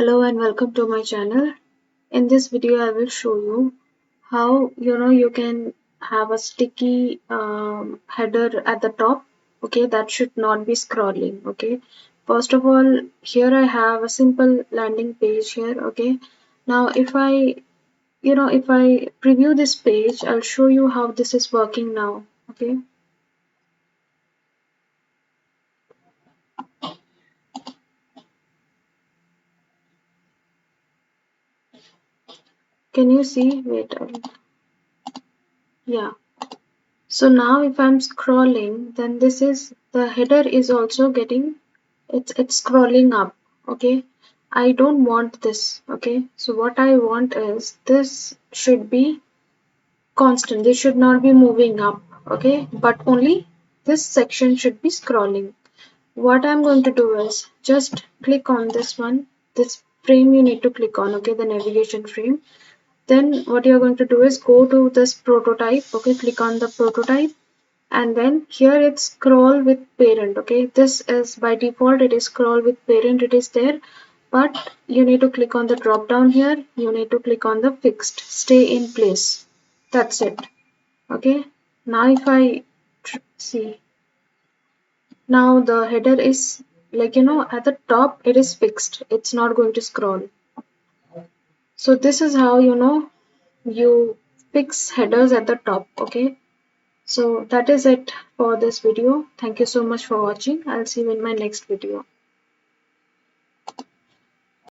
Hello and welcome to my channel. In this video, I will show you how you can have a sticky header at the top. Okay, that should not be scrolling. Okay, first of all, here I have a simple landing page here. Okay, now if I preview this page, I'll show you how this is working now. Okay, can you see? Wait, yeah. So now if I'm scrolling, then this is the header is also getting it's scrolling up. Okay. I don't want this. Okay. So what I want is this should be constant. This should not be moving up. Okay. But only this section should be scrolling. What I'm going to do is just click on this one. This frame you need to click on. Okay. The navigation frame. Then what you're going to do is go to this prototype. Okay. Click on the prototype, and then here it's scroll with parent. Okay, this is by default, it is scroll with parent, it is there, but you need to click on the drop down here, you need to click on the fixed stay in place. That's it. Okay, now if I see, now the header is like at the top it is fixed, it's not going to scroll. So this is how you fix headers at the top. Okay, so that is it for this video. Thank you so much for watching. I'll see you in my next video.